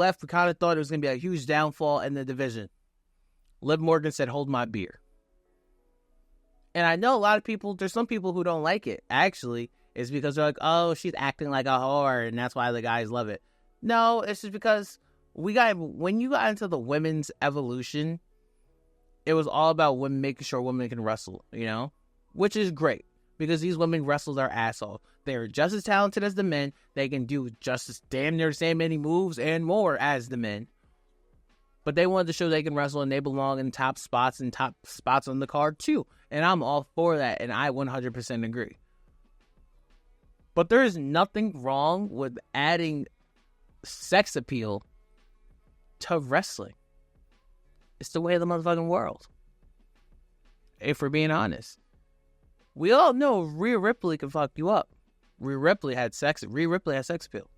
left, we kind of thought it was going to be a huge downfall in the division. Liv Morgan said, hold my beer. And I know a lot of people, there's some people who don't like it, actually. It's because they're like, oh, she's acting like a whore, and that's why the guys love it. No, it's just because when you got into the women's evolution, it was all about women making sure women can wrestle, you know? Which is great, because these women wrestle their ass off. They're just as talented as the men. They can do just as damn near the same many moves and more as the men. But they wanted to show they can wrestle, and they belong in top spots and top spots on the card too. And I'm all for that, and I 100% agree. But there is nothing wrong with adding sex appeal to wrestling. It's the way of the motherfucking world. If we're being honest. We all know Rhea Ripley can fuck you up. Rhea Ripley had sex appeal.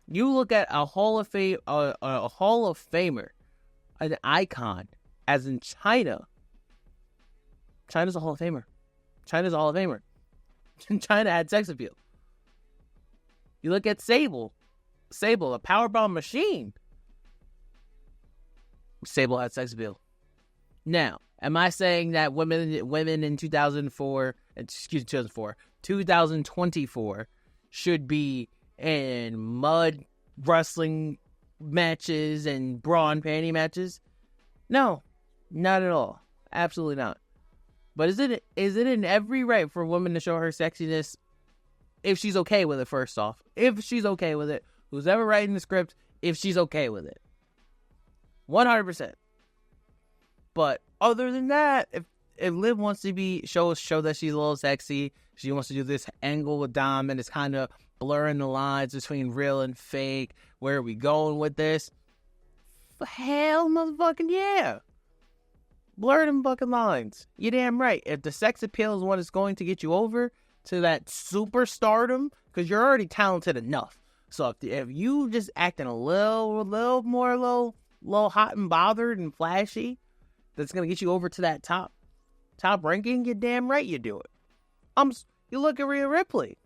You look at a Hall of Fame, a Hall of Famer, an icon, as in China. China's a Hall of Famer. China had sex appeal. You look at Sable, a powerbomb machine. Sable had sex appeal. Now, am I saying that women in 2024 should be in mud wrestling matches and bra and panty matches? No, not at all. Absolutely not. But is it in every right for a woman to show her sexiness if she's okay with it, first off? If she's okay with it. Who's ever writing the script, if she's okay with it. 100%. But other than that, if Liv wants to show that she's a little sexy, she wants to do this angle with Dom, and it's kind of blurring the lines between real and fake. Where are we going with this? Hell motherfucking yeah. Blur them fucking lines. You're damn right. If the sex appeal is what is going to get you over to that superstardom, because you're already talented enough. So if you just acting a little more hot and bothered and flashy, that's going to get you over to that top ranking, you're damn right you do it. You look at Rhea Ripley.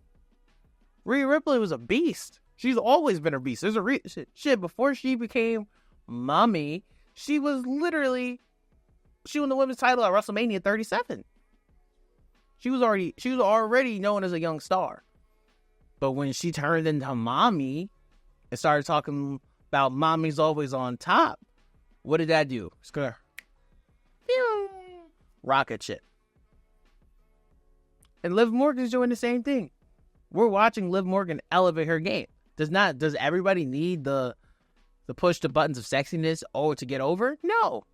Rhea Ripley was a beast. She's always been a beast. There's a shit before she became mommy. She won the women's title at WrestleMania 37. She was already known as a young star. But when she turned into mommy and started talking about mommy's always on top, what did that do? It's gonna rocket ship. And Liv Morgan's doing the same thing. We're watching Liv Morgan elevate her game. Does everybody need the push the buttons of sexiness to get over? No.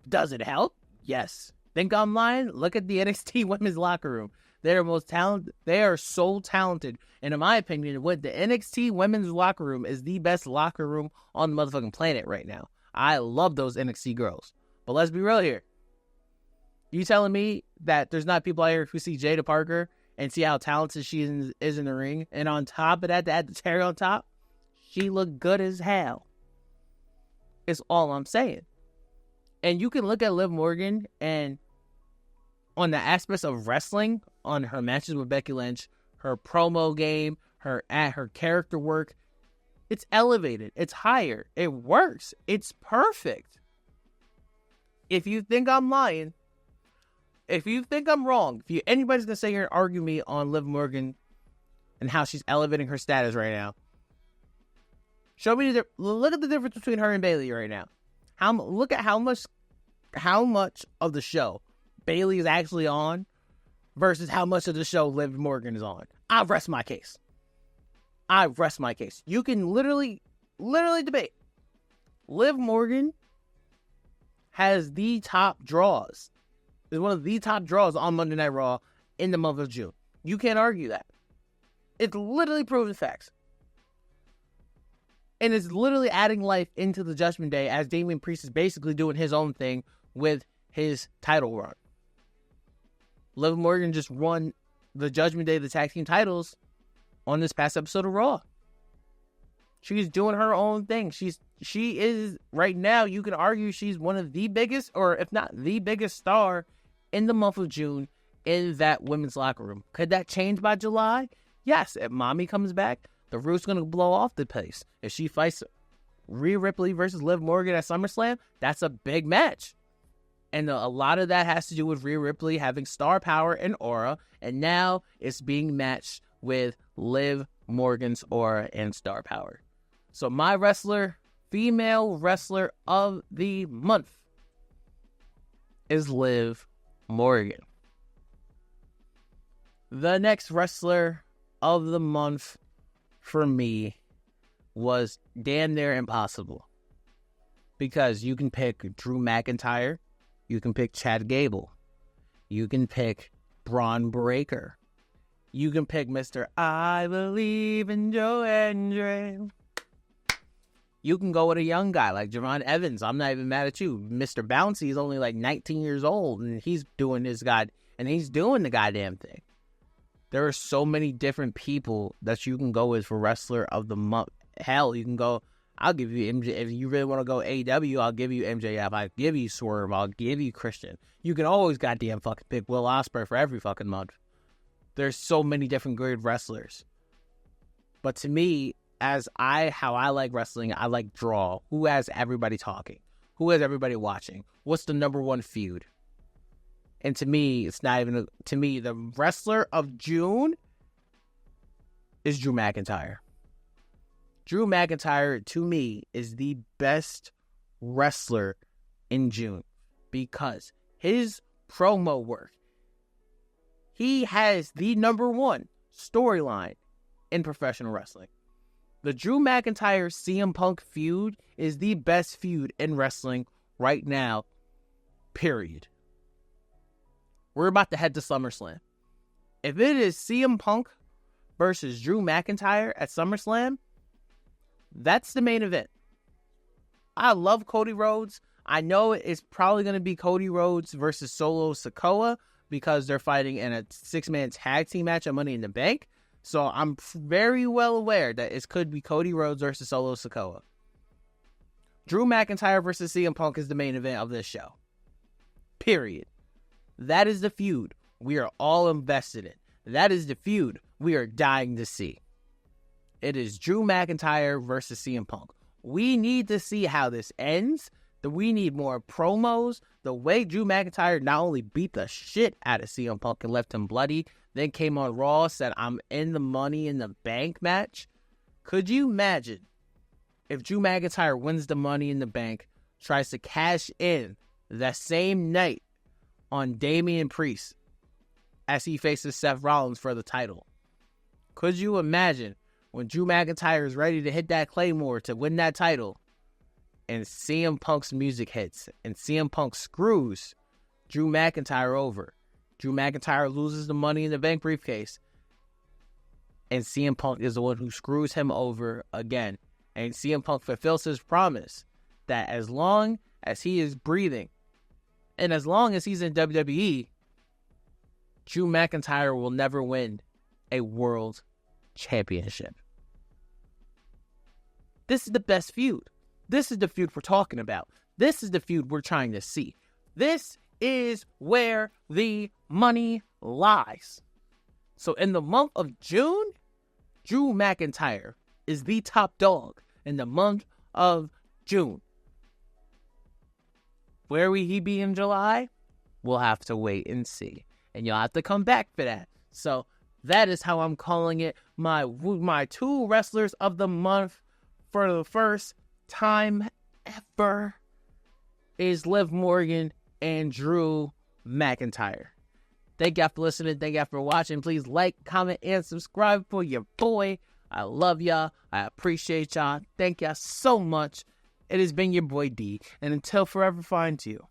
Does it help? Yes. Think I'm lying? Look at the NXT women's locker room. They're most talented. They are so talented. And in my opinion, the NXT women's locker room is the best locker room on the motherfucking planet right now. I love those NXT girls. But let's be real here. You telling me that there's not people out here who see Jada Parker and see how talented she is in the ring, and on top of that, to add the cherry on top, she looked good as hell. It's all I'm saying. And you can look at Liv Morgan and on the aspects of wrestling, on her matches with Becky Lynch, her promo game, her character work, it's elevated. It's higher. It works. It's perfect. If you think I'm lying, if you think I'm wrong, if anybody's going to sit here and argue me on Liv Morgan and how she's elevating her status right now, show me look at the difference between her and Bayley right now. Look at how much of the show Bayley is actually on versus how much of the show Liv Morgan is on. I rest my case. You can literally debate. Liv Morgan has the top draws. Is one of the top draws on Monday Night Raw in the month of June. You can't argue that. It's literally proven facts. And it's literally adding life into the Judgment Day as Damian Priest is basically doing his own thing with his title run. Liv Morgan just won the Judgment Day, the tag team titles, on this past episode of Raw. She's doing her own thing. She is, right now, you can argue she's one of the biggest, or if not the biggest star in the month of June in that women's locker room. Could that change by July? Yes, if mommy comes back. The roof's going to blow off the place. If she fights Rhea Ripley versus Liv Morgan at SummerSlam, that's a big match. And a lot of that has to do with Rhea Ripley having star power and aura. And now it's being matched with Liv Morgan's aura and star power. So my female wrestler of the month is Liv Morgan. The next wrestler of the month for me was damn near impossible. Because you can pick Drew McIntyre, you can pick Chad Gable, you can pick Braun Breaker, you can pick Mr. I Believe in Joe Andre. You can go with a young guy like Javon Evans. I'm not even mad at you. Mr. Bouncy is only like 19 years old, and he's doing the goddamn thing. There are so many different people that you can go with for wrestler of the month. Hell, you can go, I'll give you MJ. If you really want to go AEW, I'll give you MJF. I'll give you Swerve. I'll give you Christian. You can always goddamn fucking pick Will Ospreay for every fucking month. There's so many different great wrestlers. But to me, how I like wrestling, I like draw. Who has everybody talking? Who has everybody watching? What's the number one feud? And to me, the wrestler of June is Drew McIntyre. Drew McIntyre, to me, is the best wrestler in June because his promo work, he has the number one storyline in professional wrestling. The Drew McIntyre CM Punk feud is the best feud in wrestling right now, period. We're about to head to SummerSlam. If it is CM Punk versus Drew McIntyre at SummerSlam, that's the main event. I love Cody Rhodes. I know it's probably going to be Cody Rhodes versus Solo Sikoa because they're fighting in a 6-man tag team match at Money in the Bank. So I'm very well aware that it could be Cody Rhodes versus Solo Sikoa. Drew McIntyre versus CM Punk is the main event of this show. Period. That is the feud we are all invested in. That is the feud we are dying to see. It is Drew McIntyre versus CM Punk. We need to see how this ends. We need more promos. The way Drew McIntyre not only beat the shit out of CM Punk and left him bloody, then came on Raw, said, I'm in the Money in the Bank match. Could you imagine if Drew McIntyre wins the Money in the Bank, tries to cash in that same night on Damian Priest as he faces Seth Rollins for the title? Could you imagine when Drew McIntyre is ready to hit that Claymore to win that title and CM Punk's music hits and CM Punk screws Drew McIntyre over? Drew McIntyre loses the Money in the Bank briefcase and CM Punk is the one who screws him over again. And CM Punk fulfills his promise that as long as he is breathing and as long as he's in WWE, Drew McIntyre will never win a world championship. This is the best feud. This is the feud we're talking about. This is the feud we're trying to see. This is where the money lies. So in the month of June, Drew McIntyre is the top dog in the month of June. Where will he be in July? We'll have to wait and see. And you'll have to come back for that. So that is how I'm calling it. My two wrestlers of the month for the first time ever is Liv Morgan and Drew McIntyre. Thank y'all for listening. Thank y'all for watching. Please like, comment, and subscribe for your boy. I love y'all. I appreciate y'all. Thank y'all so much. It has been your boy D. And until forever finds you,